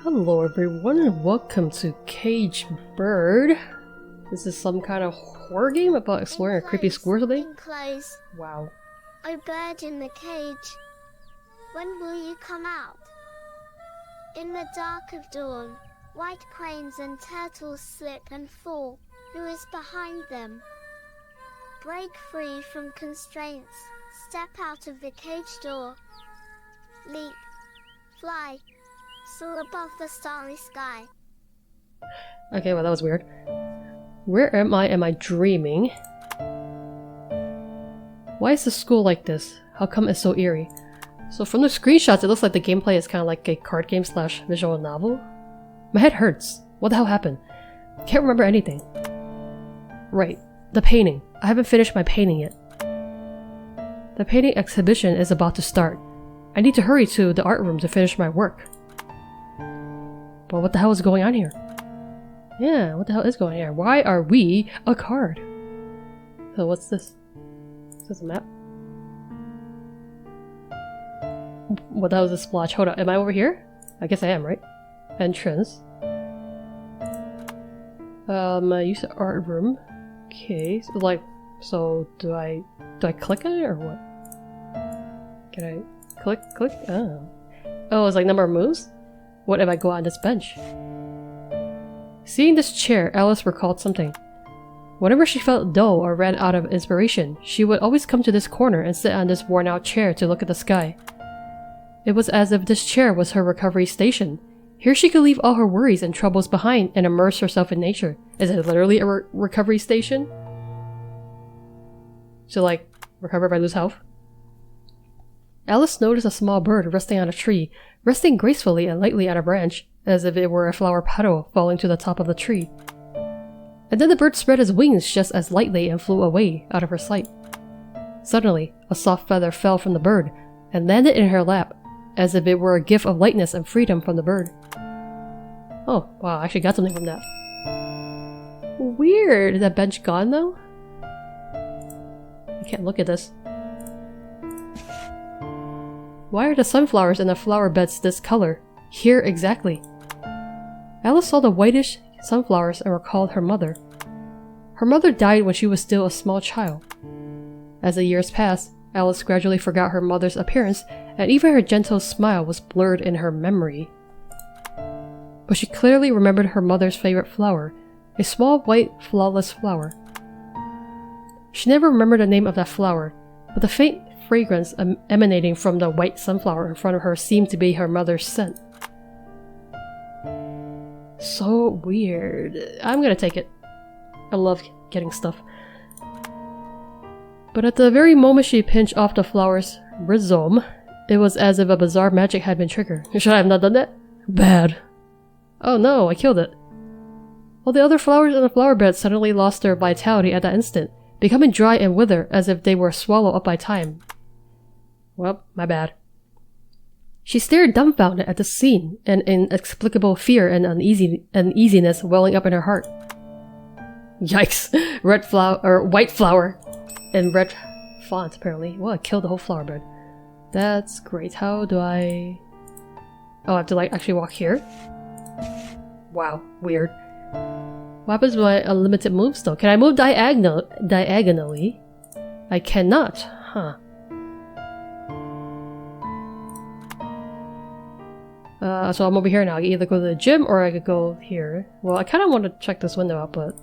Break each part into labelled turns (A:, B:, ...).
A: Hello everyone and welcome to Cage Bird. This is some kind of horror game about exploring a creepy school or something?
B: Enclose.
A: Wow.
B: Oh bird in the cage, when will you come out? In the dark of dawn, white cranes and turtles slip and fall. Who is behind them? Break free from constraints, step out of the cage door. Leap, fly, soar above the starry sky.
A: Okay, well that was weird. Where am I? Am I dreaming? Why is the school like this? How come it's so eerie? So from the screenshots, it looks like the gameplay is kind of like a card game slash visual novel. My head hurts. What the hell happened? Can't remember anything. Right, the painting. I haven't finished my painting yet. The painting exhibition is about to start. I need to hurry to the art room to finish my work. But what the hell is going on here? Yeah, what the hell is going on here? Why are we a card? So what's this? Is this a map? What the hell is this splotch? Hold on, am I over here? I guess I am, right? Entrance. Use the art room. Okay, so do I click on it or what? Can I click? Oh, it's like number of moves? What if I go on this bench? Seeing this chair, Alice recalled something. Whenever she felt dull or ran out of inspiration, she would always come to this corner and sit on this worn-out chair to look at the sky. It was as if this chair was her recovery station. Here she could leave all her worries and troubles behind and immerse herself in nature. Is it literally a recovery station? So like, recover if I lose health? Alice noticed a small bird resting on a tree, resting gracefully and lightly on a branch, as if it were a flower petal falling to the top of the tree. And then the bird spread its wings just as lightly and flew away out of her sight. Suddenly, a soft feather fell from the bird and landed in her lap, as if it were a gift of lightness and freedom from the bird. Oh, wow, I actually got something from that. Weird! Is that bench gone though? I can't look at this. Why are the sunflowers in the flower beds this color? Here exactly. Alice saw the whitish sunflowers and recalled her mother. Her mother died when she was still a small child. As the years passed, Alice gradually forgot her mother's appearance, and even her gentle smile was blurred in her memory. But she clearly remembered her mother's favorite flower, a small white flawless flower. She never remembered the name of that flower, but the faint fragrance emanating from the white sunflower in front of her seemed to be her mother's scent. So weird. I'm gonna take it. I love getting stuff. But at the very moment she pinched off the flower's rhizome, it was as if a bizarre magic had been triggered. Should I have not done that? Bad. Oh no, I killed it. All the other flowers in the flower bed suddenly lost their vitality at that instant, becoming dry and withered as if they were swallowed up by time. Well, my bad. She stared dumbfounded at the scene, an inexplicable fear and uneasiness welling up in her heart. Yikes! White flower in red font, apparently. Well, I killed the whole flower bed. That's great. How do I... Oh, I have to like actually walk here? Wow, weird. What happens with my unlimited moves though? Can I move diagonally? I cannot, huh? So I'm over here now. I can either go to the gym or I could go here. Well, I kind of want to check this window out, but...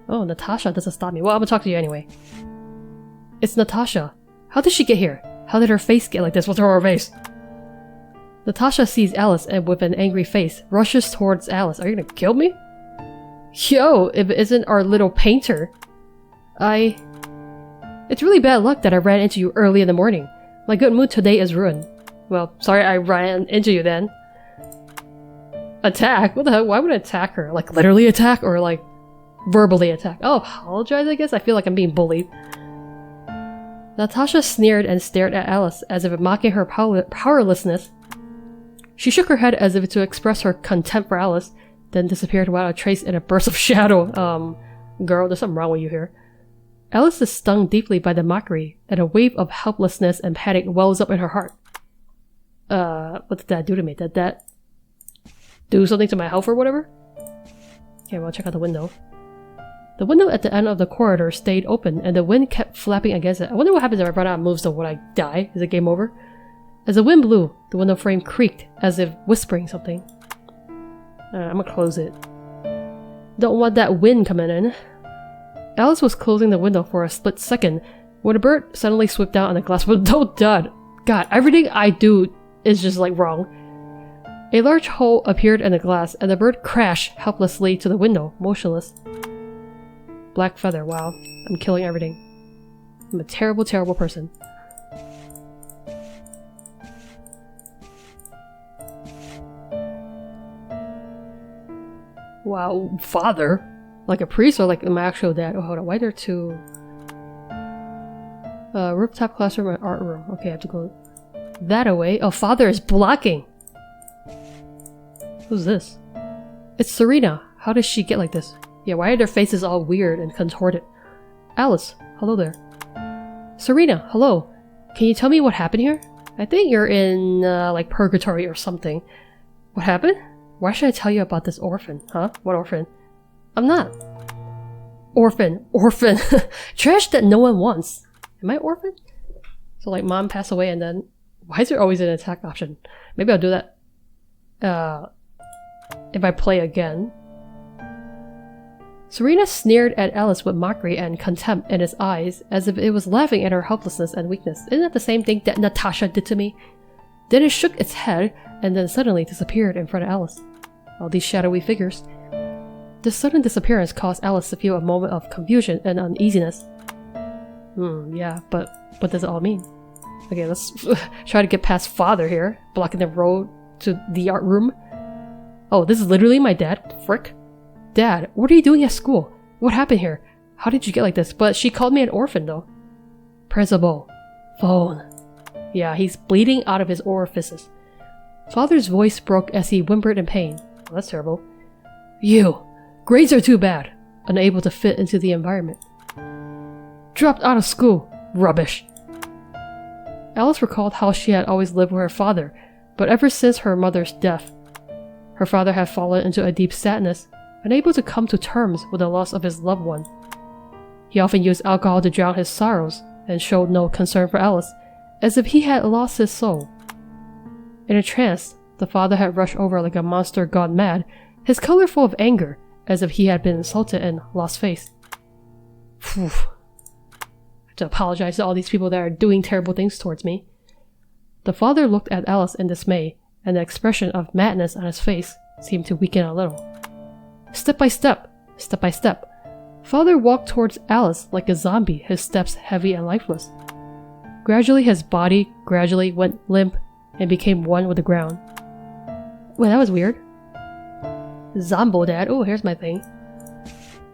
A: Oh, Natasha doesn't stop me. Well, I'm gonna talk to you anyway. It's Natasha. How did she get here? How did her face get like this? What's wrong with her face? Natasha sees Alice and with an angry face, rushes towards Alice. Are you gonna kill me? Yo, if it isn't our little painter. It's really bad luck that I ran into you early in the morning. My good mood today is ruined. Well, sorry I ran into you then. Attack? What the hell? Why would I attack her? Like literally attack or like verbally attack? Oh, apologize I guess? I feel like I'm being bullied. Natasha sneered and stared at Alice as if mocking her powerlessness. She shook her head as if to express her contempt for Alice, then disappeared without a trace in a burst of shadow. Girl, there's something wrong with you here. Alice is stung deeply by the mockery, and a wave of helplessness and panic wells up in her heart. What did that do to me? Did that do something to my health or whatever? Okay, well, check out the window. The window at the end of the corridor stayed open, and the wind kept flapping against it. I wonder what happens if I run out of moves, so when I die? Is it game over? As the wind blew, the window frame creaked, as if whispering something. I'm gonna close it. Don't want that wind coming in. Alice was closing the window for a split second, when a bird suddenly swooped down on the glass window. God, everything I do is just like wrong. A large hole appeared in the glass, and the bird crashed helplessly to the window, motionless. Black feather, wow. I'm killing everything. I'm a terrible, terrible person. Wow, father? Like a priest or like my actual dad? Oh, hold on, why are there two? Rooftop classroom and art room. Okay, I have to go that away. Oh, father is blocking! Who's this? It's Serena. How does she get like this? Yeah, why are their faces all weird and contorted? Alice, hello there. Serena, hello. Can you tell me what happened here? I think you're in, like, purgatory or something. What happened? Why should I tell you about this orphan? Huh? What orphan? I'm not. Orphan. Trash that no one wants. Am I orphan? So, like, mom passed away and then... Why is there always an attack option? Maybe I'll do that, if I play again. Serena sneered at Alice with mockery and contempt in its eyes, as if it was laughing at her helplessness and weakness. Isn't that the same thing that Natasha did to me? Then it shook its head, and then suddenly disappeared in front of Alice. All these shadowy figures. This sudden disappearance caused Alice to feel a moment of confusion and uneasiness. Yeah, but what does it all mean? Okay, let's try to get past father here, blocking the road to the art room. Oh, this is literally my dad? Frick. Dad, what are you doing at school? What happened here? How did you get like this? But she called me an orphan though. Principal. Phone. Yeah, he's bleeding out of his orifices. Father's voice broke as he whimpered in pain. Well, that's terrible. You! Grades are too bad! Unable to fit into the environment. Dropped out of school! Rubbish! Alice recalled how she had always lived with her father, but ever since her mother's death, her father had fallen into a deep sadness, unable to come to terms with the loss of his loved one. He often used alcohol to drown his sorrows, and showed no concern for Alice, as if he had lost his soul. In a trance, the father had rushed over like a monster gone mad, his color full of anger, as if he had been insulted and lost face. Phew. I have to apologize to all these people that are doing terrible things towards me. The father looked at Alice in dismay, and the expression of madness on his face seemed to weaken a little. Step by step, father walked towards Alice like a zombie, his steps heavy and lifeless. Gradually his body went limp and became one with the ground. Wait, that was weird. Zombo dad. Oh, here's my thing.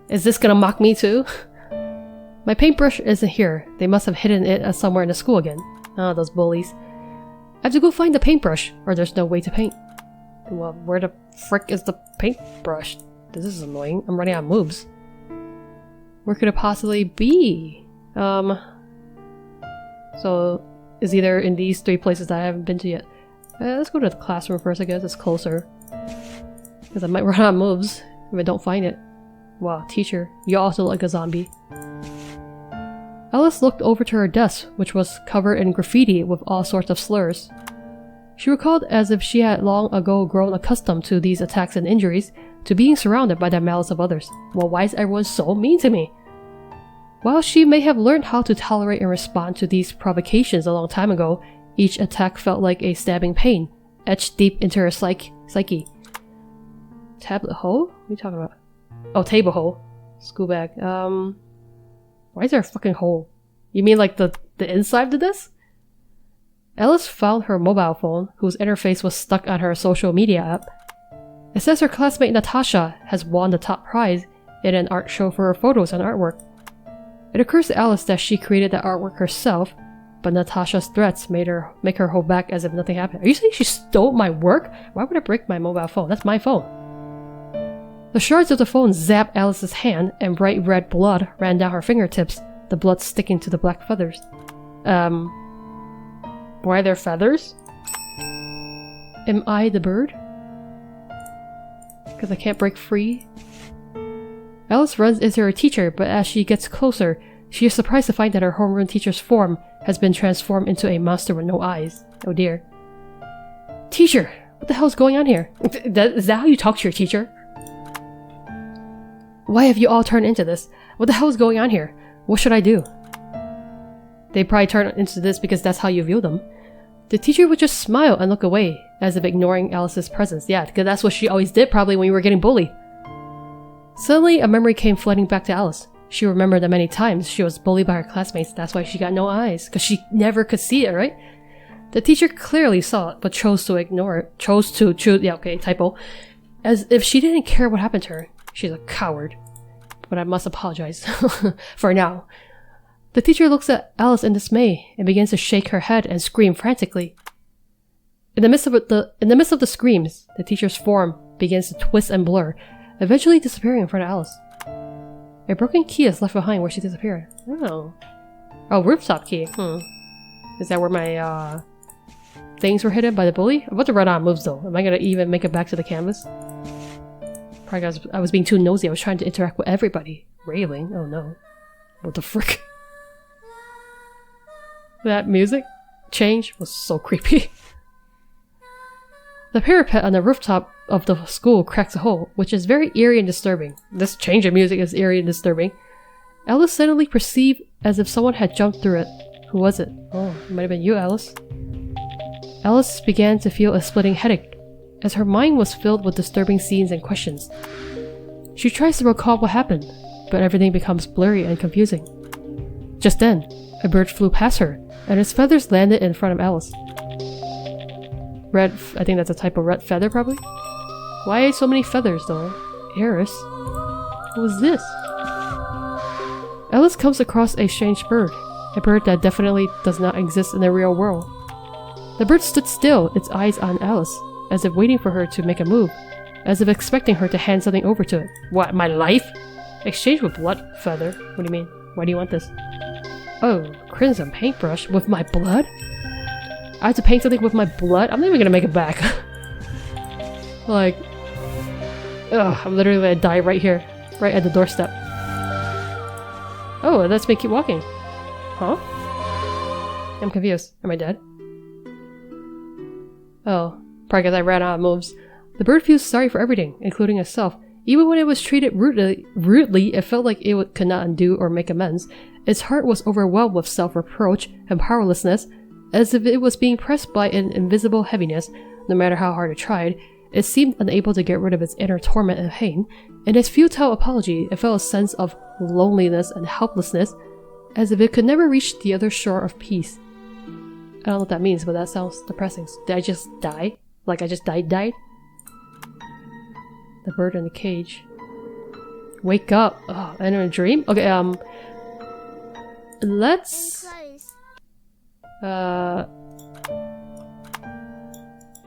A: Is this gonna mock me too? My paintbrush isn't here. They must have hidden it somewhere in the school again. Oh, those bullies. I have to go find the paintbrush, or there's no way to paint. Well, where the frick is the paintbrush? This is annoying. I'm running out of moves. Where could it possibly be? So, it's either in these three places that I haven't been to yet. Let's go to the classroom first, I guess. It's closer. Because I might run out of moves if I don't find it. Wow, teacher, you also look like a zombie. Alice looked over to her desk, which was covered in graffiti with all sorts of slurs. She recalled as if she had long ago grown accustomed to these attacks and injuries, to being surrounded by the malice of others. Well, why is everyone so mean to me? While she may have learned how to tolerate and respond to these provocations a long time ago, each attack felt like a stabbing pain, etched deep into her psyche. Tablet hole? What are you talking about? Oh, table hole. School bag. Why is there a fucking hole? You mean like the inside of this? Alice found her mobile phone, whose interface was stuck on her social media app. It says her classmate Natasha has won the top prize in an art show for her photos and artwork. It occurs to Alice that she created that artwork herself, but Natasha's threats make her hold back as if nothing happened. Are you saying she stole my work? Why would I break my mobile phone? That's my phone. The shards of the phone zapped Alice's hand, and bright red blood ran down her fingertips, the blood sticking to the black feathers. Why are there feathers? Am I the bird? Because I can't break free. Alice runs into her teacher, but as she gets closer, she is surprised to find that her homeroom teacher's form has been transformed into a monster with no eyes. Oh dear. Teacher! What the hell is going on here? Is that how you talk to your teacher? Why have you all turned into this? What the hell is going on here? What should I do? They probably turn into this because that's how you view them. The teacher would just smile and look away, as if ignoring Alice's presence. Yeah, because that's what she always did probably when you were getting bullied. Suddenly, a memory came flooding back to Alice. She remembered that many times she was bullied by her classmates. That's why she got no eyes, because she never could see it, right? The teacher clearly saw it, but chose to ignore it. Chose to choose, yeah, okay, typo. As if she didn't care what happened to her. She's a coward. But I must apologize. For now. The teacher looks at Alice in dismay and begins to shake her head and scream frantically. In the midst of the screams, the teacher's form begins to twist and blur, eventually disappearing in front of Alice. A broken key is left behind where she disappeared. Oh. Oh, rooftop key. Is that where my things were hidden by the bully? I'm about to run out of moves though. Am I gonna even make it back to the canvas? Probably because I was being too nosy. I was trying to interact with everybody. Railing? Oh no. What the frick? That music change was so creepy. The parapet on the rooftop of the school cracks a hole, which is very eerie and disturbing. This change of music is eerie and disturbing. Alice suddenly perceived as if someone had jumped through it. Who was it? Oh, it might have been you, Alice. Alice began to feel a splitting headache, as her mind was filled with disturbing scenes and questions. She tries to recall what happened, but everything becomes blurry and confusing. Just then, a bird flew past her, and its feathers landed in front of Alice. I think that's a type of red feather, probably? Why so many feathers, though? Eris? What was this? Alice comes across a strange bird. A bird that definitely does not exist in the real world. The bird stood still, its eyes on Alice, as if waiting for her to make a move, as if expecting her to hand something over to it. What, my life? Exchange with blood feather? What do you mean? Why do you want this? Oh, crimson paintbrush with my blood? I have to paint something with my blood? I'm not even gonna make it back. Like, ugh, I'm literally gonna die right here, right at the doorstep. Oh, it lets me keep walking. Huh? I'm confused. Am I dead? Oh, probably because I ran out of moves. The bird feels sorry for everything, including itself. Even when it was treated rudely, it felt like it could not undo or make amends. Its heart was overwhelmed with self-reproach and powerlessness, as if it was being pressed by an invisible heaviness. No matter how hard it tried, it seemed unable to get rid of its inner torment and pain. In its futile apology, it felt a sense of loneliness and helplessness, as if it could never reach the other shore of peace. I don't know what that means, but that sounds depressing. Did I just die? Like I just died? The bird in the cage. Wake up! Oh, I'm in a dream? Okay, let's...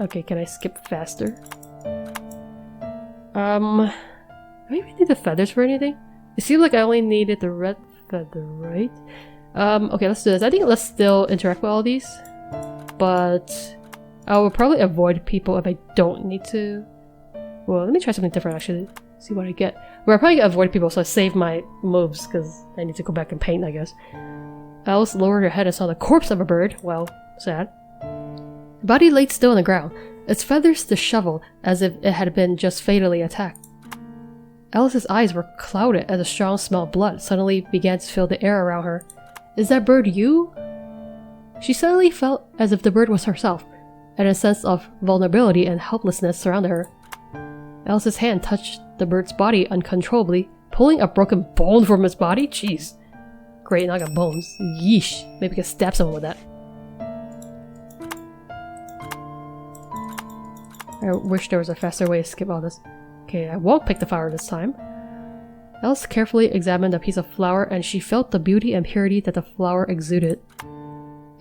A: Okay, can I skip faster? Do I even need the feathers for anything? It seemed like I only needed the red feather, right? Okay, let's do this. I think let's still interact with all these. But I will probably avoid people if I don't need to. Well, let me try something different actually. See what I get. Well, I'll probably avoid people, so I save my moves because I need to go back and paint, I guess. Alice lowered her head and saw the corpse of a bird. Well, sad. The body laid still on the ground, its feathers disheveled as if it had been just fatally attacked. Alice's eyes were clouded as a strong smell of blood suddenly began to fill the air around her. Is that bird you? She suddenly felt as if the bird was herself, and a sense of vulnerability and helplessness surrounded her. Alice's hand touched the bird's body uncontrollably, pulling a broken bone from its body? Jeez. Great, now I got bones. Yeesh. Maybe I can stab someone with that. I wish there was a faster way to skip all this. Okay, I won't pick the flower this time. Alice carefully examined a piece of flower and she felt the beauty and purity that the flower exuded.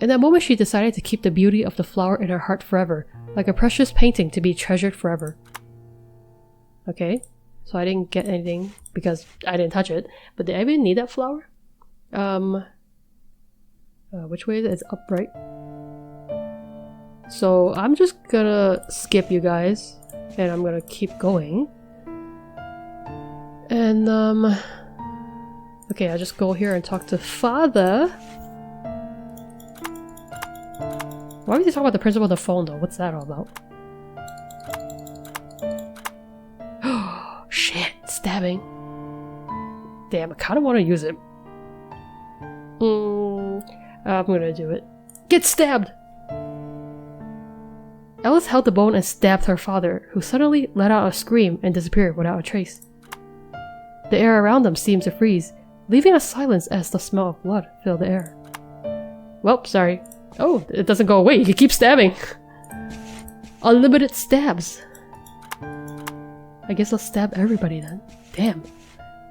A: In that moment she decided to keep the beauty of the flower in her heart forever, like a precious painting to be treasured forever. Okay, so I didn't get anything because I didn't touch it, but did I even need that flower? Which way is it? It's up, right? So I'm just gonna skip you guys and I'm gonna keep going. And, okay, I'll just go here and talk to father. Why would you talk about the principal on the phone, though? What's that all about? Shit, stabbing. Damn, I kind of want to use it. I'm gonna do it. Get stabbed! Alice held the bone and stabbed her father, who suddenly let out a scream and disappeared without a trace. The air around them seemed to freeze, leaving a silence as the smell of blood filled the air. Well, sorry. Oh, it doesn't go away. You keep stabbing. Unlimited stabs. I guess I'll stab everybody then. Damn.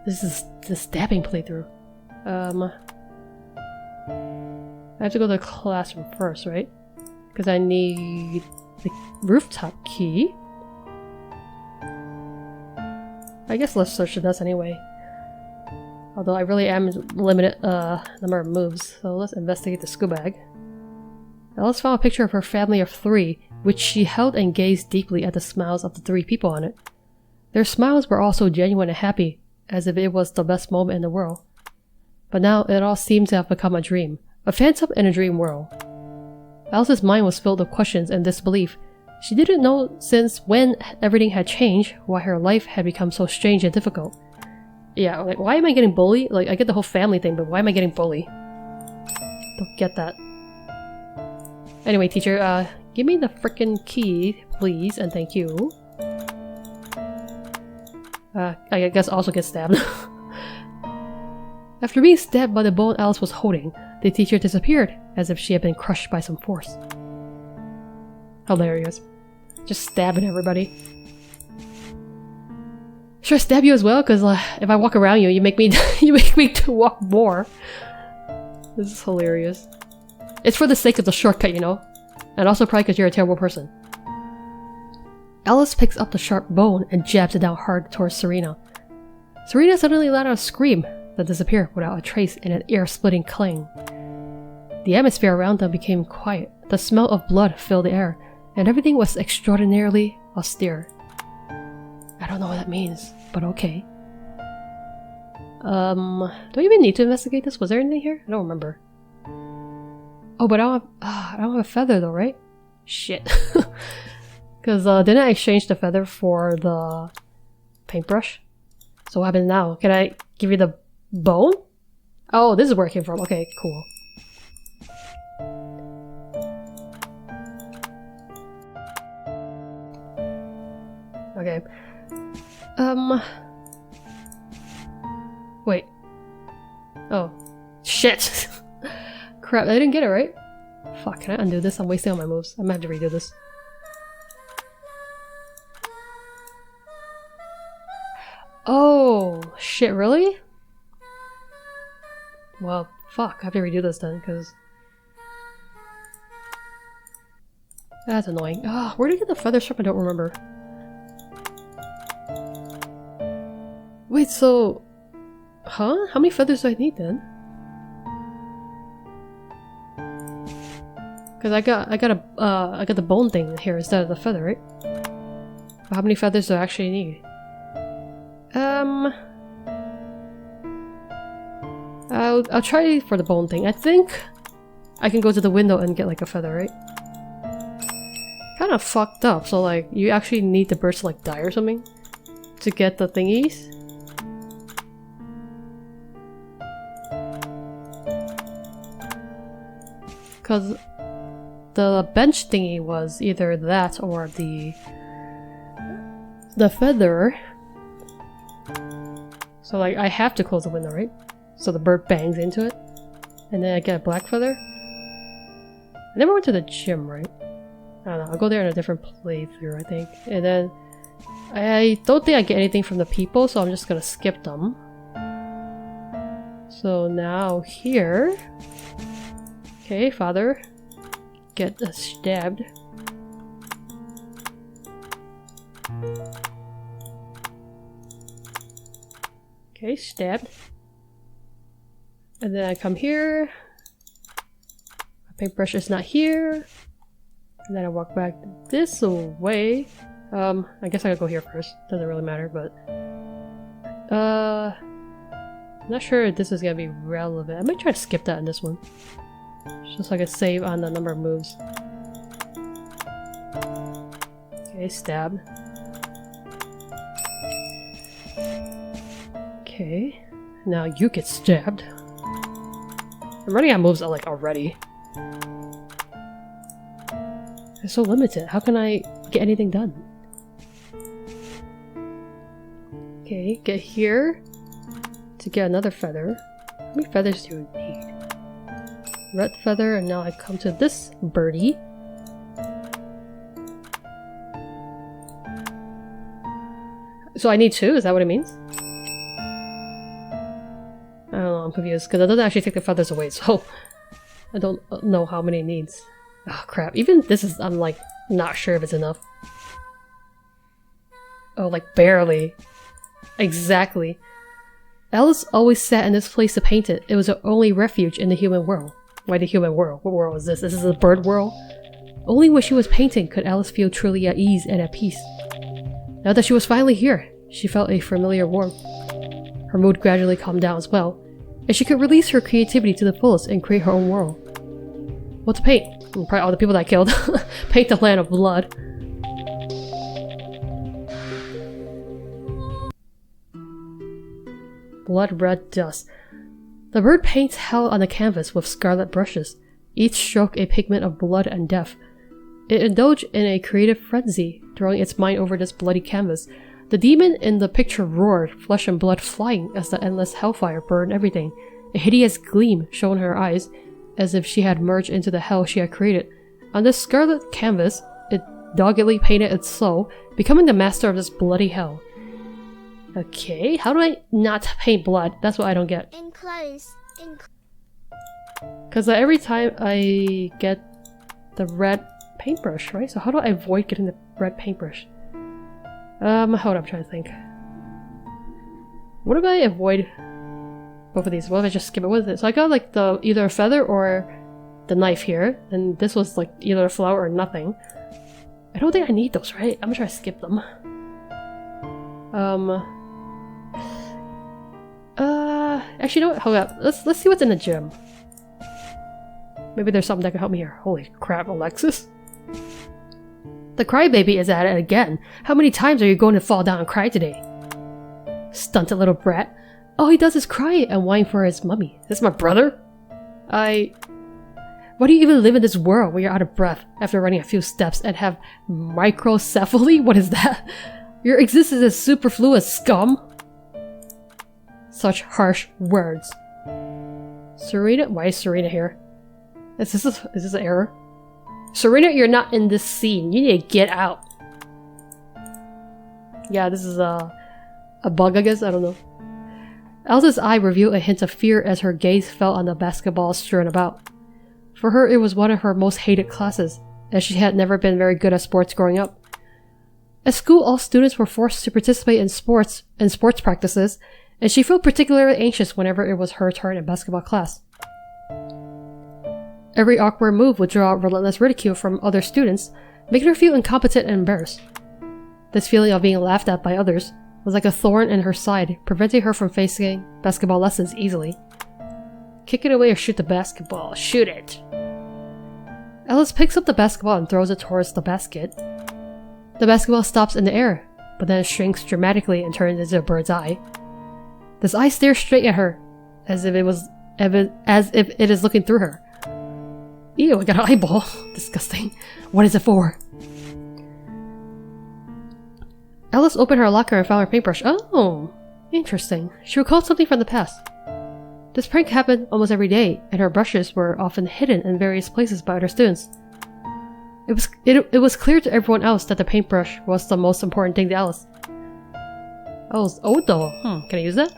A: This is the stabbing playthrough. I have to go to the classroom first, right? Because I need the rooftop key. I guess let's search the desk anyway. Although I really am limited number of moves, so let's investigate the school bag. Alice found a picture of her family of 3, which she held and gazed deeply at the smiles of the 3 people on it. Their smiles were all so genuine and happy, as if it was the best moment in the world. But now it all seemed to have become a dream, a phantom in a dream world. Alice's mind was filled with questions and disbelief. She didn't know since when everything had changed, why her life had become so strange and difficult. Yeah, like, why am I getting bullied? Like, I get the whole family thing, but why am I getting bullied? Don't get that. Anyway, teacher, give me the frickin' key, please, and thank you. I guess also get stabbed. After being stabbed by the bone Alice was holding, the teacher disappeared, as if she had been crushed by some force. Hilarious. Just stabbing everybody. Should I stab you as well? Because if I walk around you, you make me you make me to walk more. This is hilarious. It's for the sake of the shortcut, you know? And also probably because you're a terrible person. Alice picks up the sharp bone and jabs it down hard towards Serena. Serena suddenly let out a scream that disappeared without a trace in an ear-splitting clang. The atmosphere around them became quiet. The smell of blood filled the air, and everything was extraordinarily austere. I don't know what that means, but okay. Do I even need to investigate this? Was there anything here? I don't remember. Oh, but I don't have a feather though, right? Shit. Because didn't I exchange the feather for the paintbrush? So what happens now? Can I give you the bone? Oh, this is where it came from. Okay, cool. Okay. Wait. Oh. Shit! Crap, I didn't get it right? Fuck, can I undo this? I'm wasting all my moves. I might have to redo this. Oh, shit, really? Well, fuck, I have to redo this then, because... That's annoying. Ah, where did I get the feathers from? I don't remember. Wait, so... Huh? How many feathers do I need then? Because I got the bone thing here instead of the feather, right? But how many feathers do I actually need? I'll try for the bone thing. I think I can go to the window and get like a feather, right? Kind of fucked up. So like, you actually need the birds to like die or something to get the thingies. Because the bench thingy was either that or the feather. So like, I have to close the window, right? So the bird bangs into it. And then I get a black feather. I never went to the gym, right? I don't know, I'll go there in a different playthrough, I think. And then I don't think I get anything from the people, so I'm just gonna skip them. So now here... Okay, father. Get stabbed. Okay, stabbed. And then I come here. My paintbrush is not here. And then I walk back this way. I guess I gotta go here first. Doesn't really matter, but... I'm not sure if this is gonna be relevant. I might try to skip that in this one. Just so I can save on the number of moves. Okay, stab. Okay, now you get stabbed. I'm running out of moves like already. They're so limited. How can I get anything done? Okay, get here to get another feather. How many feathers do you need? Red feather, and now I come to this birdie. So I need 2? Is that what it means? I don't know, I'm confused, because it doesn't actually take the feathers away, so I don't know how many it needs. Oh crap, even this is, I'm like, not sure if it's enough. Oh, like barely. Exactly. Alice always sat in this place to paint it. It was her only refuge in the human world. Why the human world? What world is this? This is a bird world? Only when she was painting could Alice feel truly at ease and at peace. Now that she was finally here, she felt a familiar warmth. Her mood gradually calmed down as well, and she could release her creativity to the fullest and create her own world. What to paint? Probably all the people that I killed. Paint the land of blood. Blood red dust. The bird paints hell on the canvas with scarlet brushes, each stroke a pigment of blood and death. It indulged in a creative frenzy, throwing its mind over this bloody canvas. The demon in the picture roared, flesh and blood flying as the endless hellfire burned everything. A hideous gleam shone in her eyes, as if she had merged into the hell she had created. On this scarlet canvas, it doggedly painted its soul, becoming the master of this bloody hell. Okay, how do I not paint blood? That's what I don't get.
B: Enclose.
A: Because every time I get the red paintbrush, right? So how do I avoid getting the red paintbrush? Hold up, I'm trying to think. What if I avoid both of these? What if I just skip it with it? So I got like the either a feather or the knife here, and this was like either a flower or nothing. I don't think I need those, right? I'm gonna try to skip them. Actually, you know what? Hold up. Let's see what's in the gym. Maybe there's something that can help me here. Holy crap, Alexis. The crybaby is at it again. How many times are you going to fall down and cry today? Stunted little brat. All he does is cry and whine for his mummy. This is my brother? Why do you even live in this world where you're out of breath after running a few steps and have microcephaly? What is that? Your existence is superfluous, scum! Such harsh words. Serena? Why is Serena here? Is this an error? Serena, you're not in this scene. You need to get out. Yeah, this is a bug, I guess. I don't know. Elsa's eye revealed a hint of fear as her gaze fell on the basketball strewn about. For her, it was one of her most hated classes, as she had never been very good at sports growing up. At school, all students were forced to participate in sports practices, and she felt particularly anxious whenever it was her turn in basketball class. Every awkward move would draw relentless ridicule from other students, making her feel incompetent and embarrassed. This feeling of being laughed at by others was like a thorn in her side, preventing her from facing basketball lessons easily. Kick it away or shoot the basketball. Shoot it! Alice picks up the basketball and throws it towards the basket. The basketball stops in the air, but then it shrinks dramatically and turns into a bird's eye. This eye stares straight at her, as if it is looking through her. Ew, I got an eyeball. Disgusting. What is it for? Alice opened her locker and found her paintbrush. Oh, interesting. She recalled something from the past. This prank happened almost every day, and her brushes were often hidden in various places by other students. It was clear to everyone else that the paintbrush was the most important thing to Alice. Oh, it's old though. Can I use that?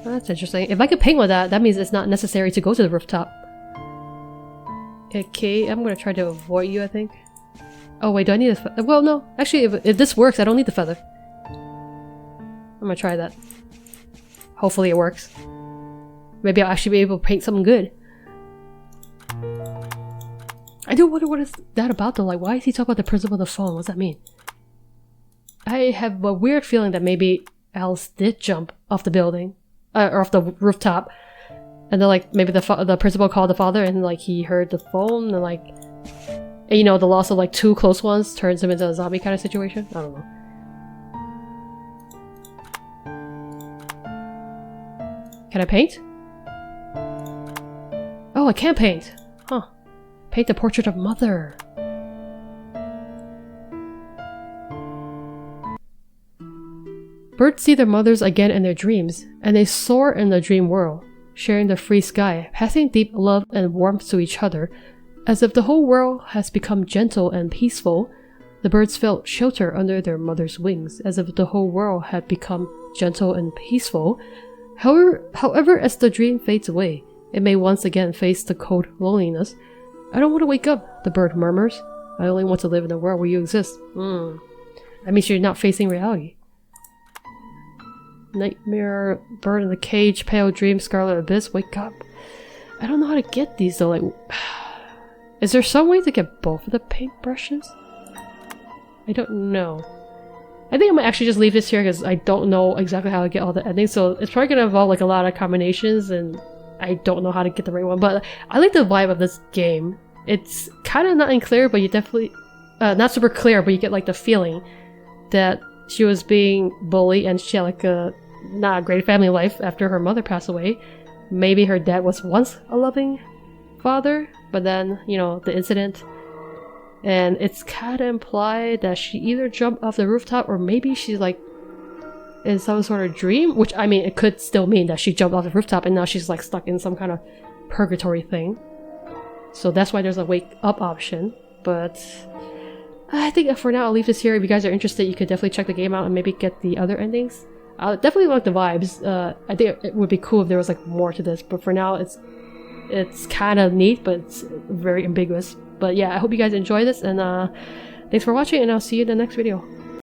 A: That's interesting. If I could paint with that, that means it's not necessary to go to the rooftop. Okay, I'm gonna try to avoid you, I think. Oh wait, do I need a feather? Well, no. Actually, if this works, I don't need the feather. I'm gonna try that. Hopefully it works. Maybe I'll actually be able to paint something good. I do wonder what is that about though. Like, why is he talking about the principle of the phone? What does that mean? I have a weird feeling that maybe Alice did jump off the building, or off the rooftop. And then, like, maybe the principal called the father, and like he heard the phone, and like, you know, the loss of like 2 close ones turns him into a zombie kind of situation. I don't know. Can I paint? Oh, I can paint! Huh. Paint the portrait of Mother. Birds see their mothers again in their dreams, and they soar in the dream world, sharing the free sky, passing deep love and warmth to each other. As if the whole world has become gentle and peaceful, the birds felt shelter under their mother's wings, as if the whole world had become gentle and peaceful. However, as the dream fades away, it may once again face the cold loneliness. I don't want to wake up, the bird murmurs. I only want to live in a world where you exist. That means you're not facing reality. Nightmare, bird in the cage, pale dream, scarlet abyss, wake up. I don't know how to get these though, like... Is there some way to get both of the paintbrushes? I don't know. I think I might actually just leave this here because I don't know exactly how to get all the endings, so it's probably going to involve like a lot of combinations and I don't know how to get the right one, but I like the vibe of this game. It's kind of not unclear, but you definitely... not super clear, but you get like the feeling that she was being bullied and she had like a not a great family life after her mother passed away. Maybe her dad was once a loving father, but then, you know, the incident. And it's kind of implied that she either jumped off the rooftop or maybe she's like in some sort of dream, which I mean, it could still mean that she jumped off the rooftop and now she's like stuck in some kind of purgatory thing. So that's why there's a wake up option. But I think for now I'll leave this here. If you guys are interested, you could definitely check the game out and maybe get the other endings. I definitely like the vibes. I think it would be cool if there was like more to this, but for now it's kind of neat, but it's very ambiguous. But yeah, I hope you guys enjoy this, and thanks for watching, and I'll see you in the next video.